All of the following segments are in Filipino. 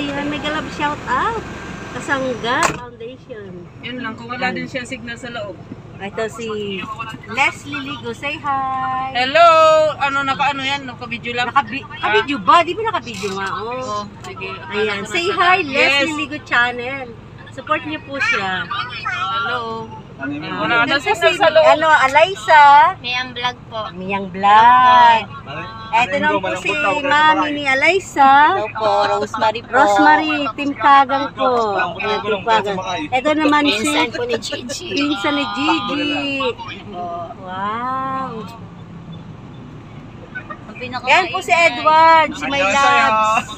Ayan, mega love shout out. Kasangga Foundation. Yun lang, kung wala din siya signal sa loob. Ito si Leslie Ligo. Say hi. Hello! Ano, naka-ano yan? Naka-video lang? Naka-video ba? Di ba naka-video nga? Oh. Sige. Ayan, say hi, Leslie Ligo Channel. Support niyo po siya. Hello. Wala na signal sa loob. Ano, Alaysa. Miyang vlog po. Miyang vlog. Ito naman po si Mami ni Alaysa. Hello po, Rosemary po. Rosemary, Team Kagang po. Ayan, Team Kagang. Ito naman si Pinsan po ni Gigi. Pinsan ni Gigi. Wow. Yan po si Edward, si My Labs.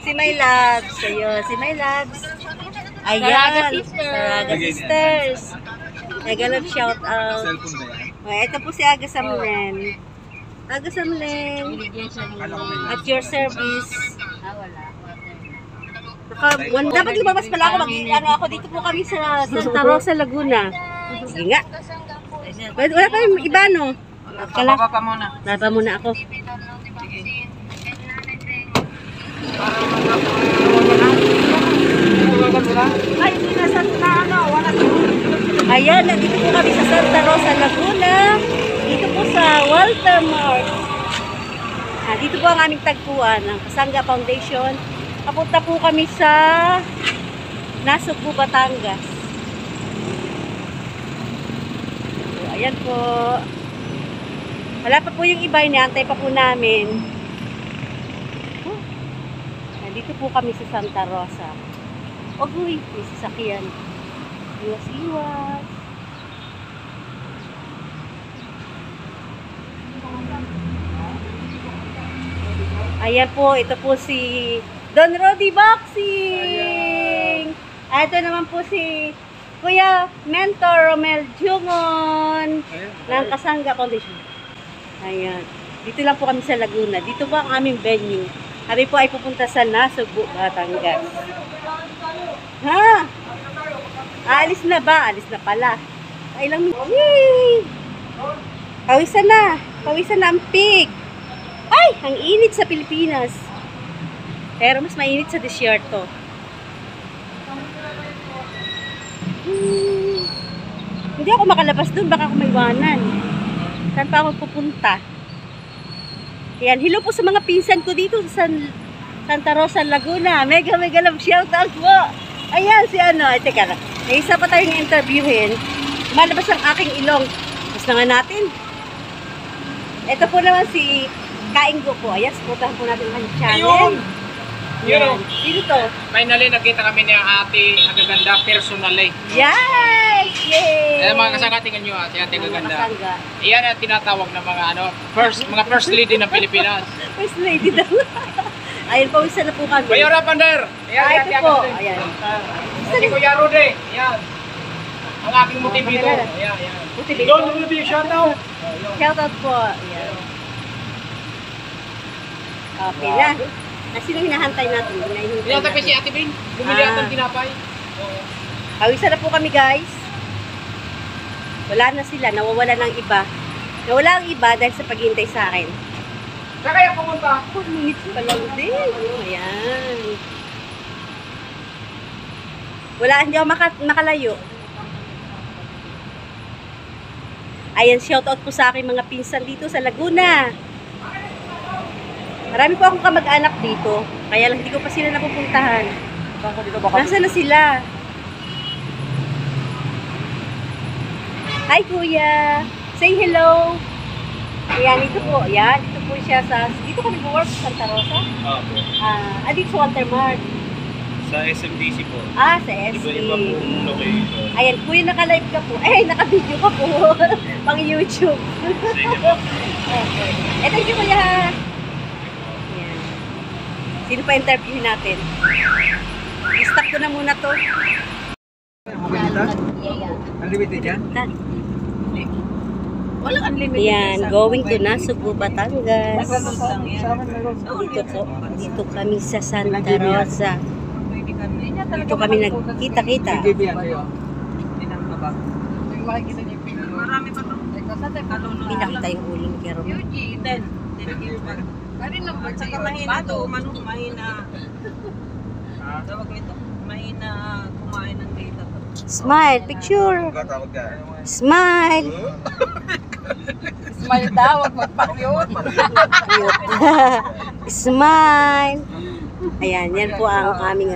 Si My Labs. Ayun, si My Labs. Ayan. Saraga Sisters. Saraga Sisters. Mega love shout out. Ito po si Aga Samlen. Aga Samlen. At your service. Dapat lumabas pala ako. Ano ako, dito po kami sa Santa Rosa, Laguna. Sige nga. Wala pa yung iba, no? Baba pa muna. Baba muna ako. Ay, hindi na Santa, ano, wala. Ayan, nandito po kami sa Santa Rosa, Laguna. Dito po sa Walter Mart. Dito po ang aming tagpuan ng Kasangga Foundation. Papunta po kami sa Nasugbu, Batangas. So, ayan po. Wala pa po yung iba, inaantay pa po namin. Nandito po kami sa Santa Rosa. Uy, may sasakyan. Iwas-iwas. Ayan po, ito po si Don Rody Boxing. Ito naman po si Kuya Mentor Romel Jumon ng Kasangga Foundation. Ayan. Dito lang po kami sa Laguna. Dito po ang aming venue. Kami po ay pupunta sa Nasugbu, Batangas. Ha? Alis na ba? Alis na pala. Ay lang. Yay! Pawisan na. Pawisan na ang pig. Ay! Ang init sa Pilipinas. Pero mas mainit sa desierto. Hindi ako makalabas doon. Baka ako maiwanan. Saan pa ako pupunta? Ayan. Hello po sa mga pinsan ko dito sa Santa Rosa, Laguna. Mega love shout out po. Ayan si ano. Ay, teka lang. May isa pa tayong interviewin. Malabas ang aking ilong. Tapos na nga natin. Ito po naman si Kainggo po. Ayan, supportahan po natin ang channel. Yun! Sino to? Finally, nakita kami ni Ate Agaganda personally. Yes! Yay! Ayan mga kasangga, tingnan nyo si Ate Agaganda. Kasangga. Iyan ang tinatawag ng mga first lady ng Pilipinas. First lady daw. Ayun, pawisa na po kami. Kuya Rapander! Ayan, Ito po. Ayan. Si Kuya Rude. Ayan. Ang aking motivator. Ayan, ayan. Motivator. Rude, shout out! Shout out po. Ayan. Okay na. Sino hinahantay natin? Hinahantay pa si Ate Bing. Bumili atang tinapay. Pawisa na po kami, guys. Wala na sila. Nawawala ng iba. Nawala ang iba dahil sa paghihintay sa akin. Saan kaya pumunta? 4 minutes pa lang din. Ayan. Wala, hindi ako makalayo. Ayan, shoutout po sa aking mga pinsan dito sa Laguna. Marami po akong kamag-anak dito. Kaya lang hindi ko pa sila napupuntahan. Nasaan na sila? Hi, Kuya! Say hello! Ayan, ito po. Ayan, dito po siya sa... Dito kami work sa Santa Rosa? Opo. Dito sa Walter Mart. Sa SMDC po. Sa SC. Iba-iba pong location. Ayan, Kuya, naka-live ka po. Naka-video ka po. Pang YouTube. Sige po. Okay. Thank you, Kuya. Ayan. Sino pa interview natin? I-stop ko na muna to. Unlimited yan? Walang unlimited. Ayan, going to Nasugbu, Batangas. Dito po. Dito kami sa Santa Rosa. Dito kami nagkita-kita. Marami pa ito. Pinakita yung uling kero. At saka mahina to, mahina. Tawag nito, mahina kumain ng data to. Smile, picture. Smile. Smile daw, wag magpa-cute. Smile. Ayan, yan po ang aming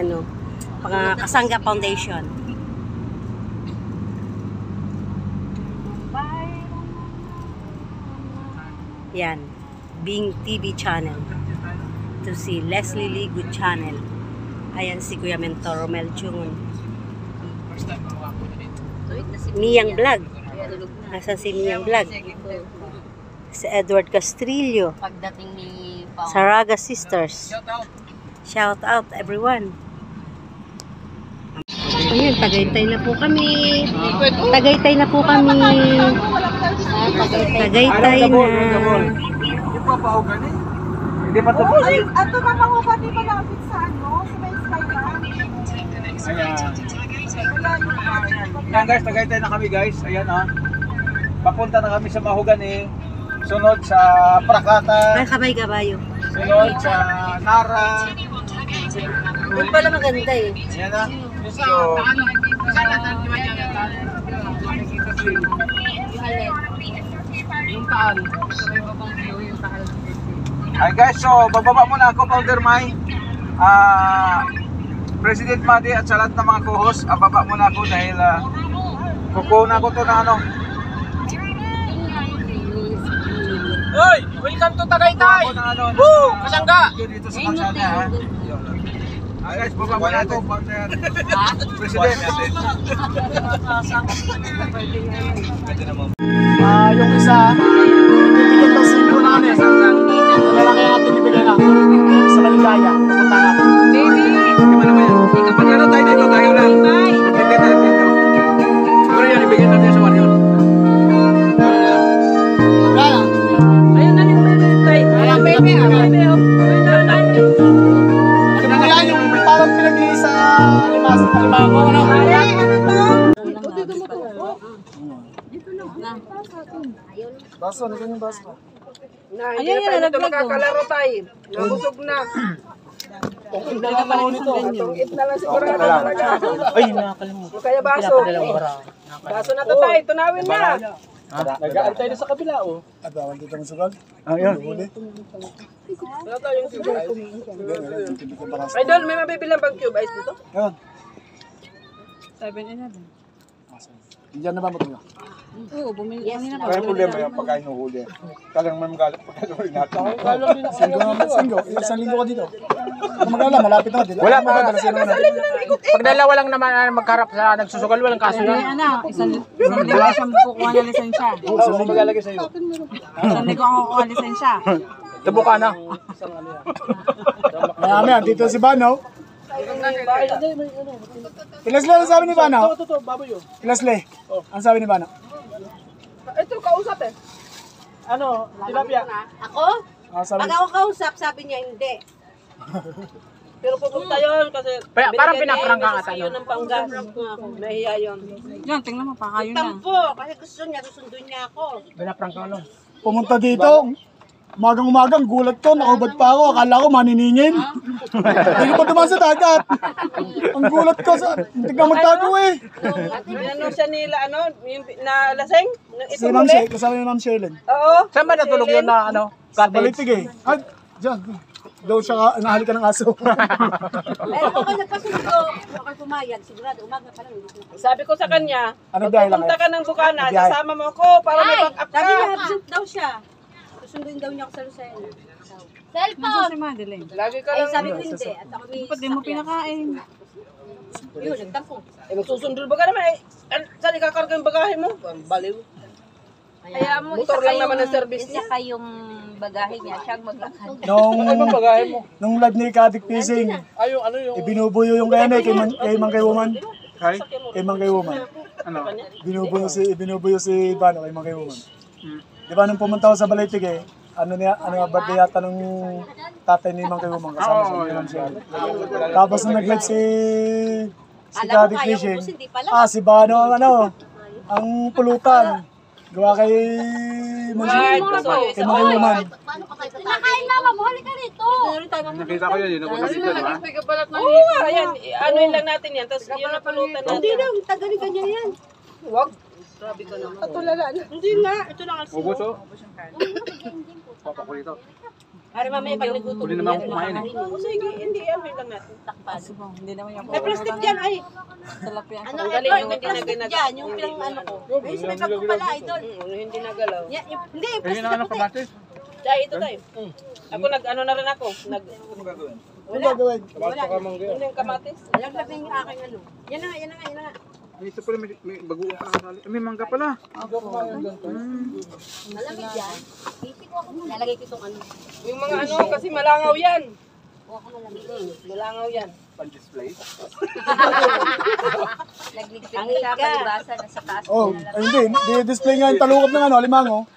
Kasangga Foundation. Yan, Bing TV channel. Ito si Leslie Lee Good channel. Ayan si Kuya Mentor Romel Jungon. Miyang Vlog. Nasa si Miyang Vlog. Si Edward Castrillo. Pagdating ni Pao. Saraga Sisters. Shout out everyone. Ayun, Tagaytay na po kami. Tagaytay na po kami. Tagaytay na. Yung papahugan eh. Hindi pa ito. Ato na pangupa di ba lapit sa ano? Sa may Ayan guys, Tagaytay na kami guys. Ayan ha. Papunta na kami sa Mahogany. Sunod sa Prakata. Ay, kabay-kabayo. Sunod sa Nara. Doon pala maganda eh. Ayan ha. So, Hi guys, so bababa muna ako, Founder Mai, President Madi at sa lahat ng mga co-host. Baba muna ako dahil kukuha ko to na ano. Hoy! Welcome to Tagaytay! Woo! Kasangga! Dito sa Kasangga ha. Guys, baba muna ako, Founder President. Yung isa, bibigyan daw singko namin. Lalaki ang ating bibigyan na. Sa Maligaya, pupunta natin. Di ba naman yan? Kapag ano tayo dito, tayo lang. Hindi tayo dito. Siguro yan, ibigyan natin sa Warrior. Gana? Ayun na yung tayo. Ayan, baby. Ano po yan? Yung parang pinag-iis sa alimango. Baso, nagyan yung baso. Ayun yan, nalaglag ko. Makakalaro tayo. Nabusog na. Tungit na lang sigurado talaga. Ay, nakakalimutan. Kaya baso. Baso na to tayo, tunawin na. Nag-aantay na sa kabila, oh. At bawal dito ng sugal. Ayun. Huli. Wala tayong cube ice. Hindi ko bakas. Idol, may mabibilang bang cube ice dito? Ayun. 7-11. Diyan na ba mo? Oo, bumili kami na. Kaya problema yung pagkain ng huli. Kalang may magalit pagkain natin. Isang linggo ka dito. Kung mag-alala, malapit na. Wala pa. Pag dalawa lang naman magkarap sa nagsusugal, walang kaso na. Isang linggo siya kukuha ng lisensya. Oo, maglalagay sa'yo. Isang linggo ako kukuha ng lisensya. Tubo ka na. Maya, dito si Bano. Leslie, ano sabi ni Bano? Leslie, ano sabi ni Bano? Ito, kausap eh. Ano, tilapia? Ako? Sabi, Pag ako kausap, sabi niya hindi. Pero pupunta yun kasi Parang pinaprangka nga tayo. yun ng panggas. Nahiya yun. Yan, tingnan mo, pakayo na. Tampo, kasi gusto niya, susundin niya ako. Pinaprangka lang. pumunta dito. Umagang gulat ko, nakubad pa ako. Akala ko maniningin. Hindi ko pa dumaan sa dagat. Ang gulat ko, hindi ka magtago eh. Ano siya nila, yung nalaseng? Si Ma'am Shirley, kasama ni Ma'am Shirley. Oo. Saan ba natulog yun na Sa Balitig eh. Ay, dyan. Doon siya nahalikan ng aso. Pero kung ka nagpasundo, kung ka pumayag, sigurado, umaga pa lang. Sabi ko sa kanya, Ano pag biyahe lang pupunta kayo? ka ng Bukana, Biyahe. sasama mo ako para may back up ka. Sabi niya, absent daw siya. Susunduin daw niya ako sa Lucena. Nasaan si Madeline? Lagi ka Ay, lang. sabi ko hindi. At ako may Ba't di mo pinakain? Yun, nagtampo. Eh, magsusundol ba ka naman eh? Saan ikakarga yung bagahe mo? Ang baliw. Kaya mo, Motor lang naman ang service isa kayong bagahe niya, siyang maglakad. Nung live ni Kadik Fishing, ibinubuyo yung kaya kay Mangkay Woman. Kay Mangkay Woman. Binubuyo si Bano kay Mangkay Woman. Di ba nung pumunta ako sa Balitig eh, birthday yata ng tatay ni Mangkay Woman kasama siya ni Ma'am Shirley. Tapos nung nag-live si Alam mo, Kadik kaya Fishing, ubus, hindi pala. si Bano ang pulutan. Gawa kay Mangkay Woman. Kinakain na, mamuhali tayo mamaya. Nakita ko yun, yun ako dito, di ba? Oo nga, ayan. Anuin lang natin yan. Tapos yun ang pulutan natin. Hindi lang, tagali ganyan yan. Huwag. Grabe ka naman. Patulalan. Hindi nga, ito lang kasi. Ubus oh. Papa ko dito. Para mamaya pag nagutom Huli naman ako kumain eh. Oo, sige. Hindi, anuin lang natin. Hindi naman yung May plastic dyan, ay. Salap yan. Ano, Ang ito, galing, may yung hindi plastic na dyan, yung pinang ano ko. Ay, sa may bag ko pala, idol. Hindi nagalaw. Hindi, Kaya plastic na na ano puti. kamatis? Dahil ito tayo. Ako ano na rin ako. Ano gagawin? Wala. Ano yung kamatis? Alam na yung aking ano. Yan na nga, yan na nga, yan na nga. Ay, ito pala, may baguong pa nakasali. May mangga pala. Malamig yan. Lalagay ko itong ano. Yung mga ano, kasi malangaw yan. Kuha ko malamig. Malangaw yan. Pan-display. Nagligpit na siya kalibasa na sa taas. Oh, ay, hindi. Di-display nga yung talukob ng ano, alimango.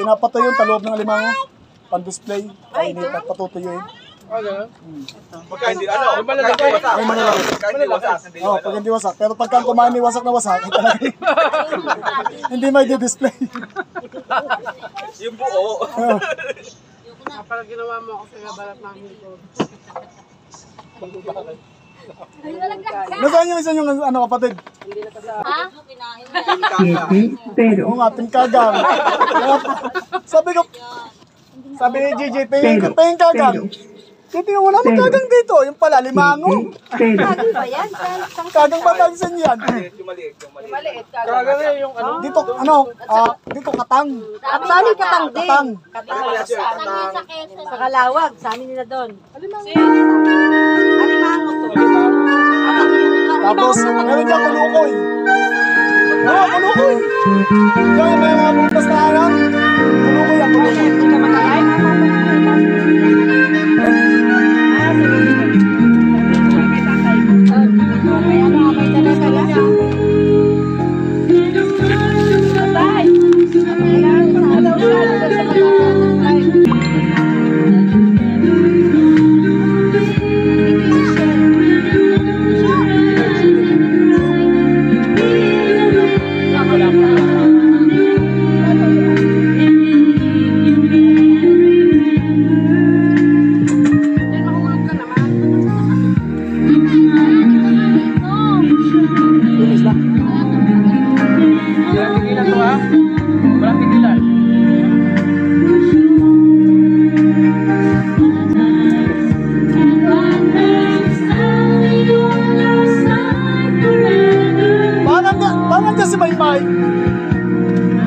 Pinapatay yung talukob ng alimango. Pan-display. Kainit at patutuyuin. Pagka hindi, ano? Malalaki. Ay, malalaki. Pagka hindi wasak. Oh, pag hindi wasak. Pero pagka kumain ni wasak na wasak, talaga hindi may di-display. Yung buo. Parang ginawa mo ako sa balat namin ko. Nasaan yung isa yung ano, kapatid? Oo nga, tingkagang. Sabi ni Gigi, tingkagang. Hindi, wala mang kagang dito. Yung pala, limango. Kagang ba yan? Kagang batansin yan. Yung maliit. Maliit ka. Kagaya yung ano. Dito, dito katang. Sa amin katang din. Katang. Sa Kalawag, sa amin nila doon. Alimango to. Tapos, meron dyan kulukoy. Oo, kulukoy. Diyan, may mga butas na alam. Kulukoy ang kulukoy. Walang tigilan to ha. Walang tigilan. Parang dyan si Maymay.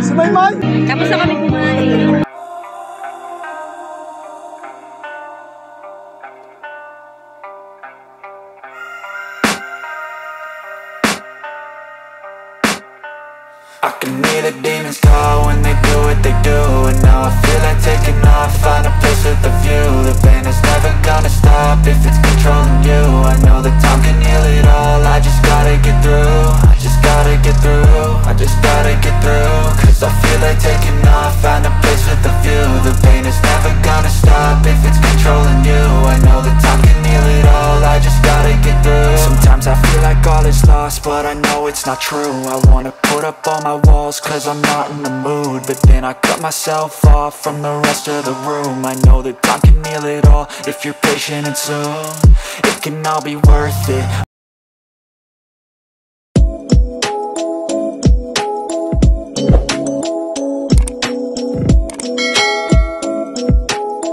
Si Maymay. Kamusta kami kumain? I can hear the demons call when they do what they do. And now I feel like taking off, find a place with a view. The pain is never gonna stop if it's controlling you. I know that time can heal it all, I just gotta get through. I just gotta get through, I just gotta get through. Cause I feel like taking off, find a place with a view. The pain is never gonna stop if it's controlling you. I know that time can heal it all, I just gotta get through. Sometimes I feel like all is lost, but I know it's not true. I wanna put up all my walls cause I'm not in the mood. But then I cut myself off from the rest of the room. I know that time can heal it all if you're patient and soon it can all be worth it.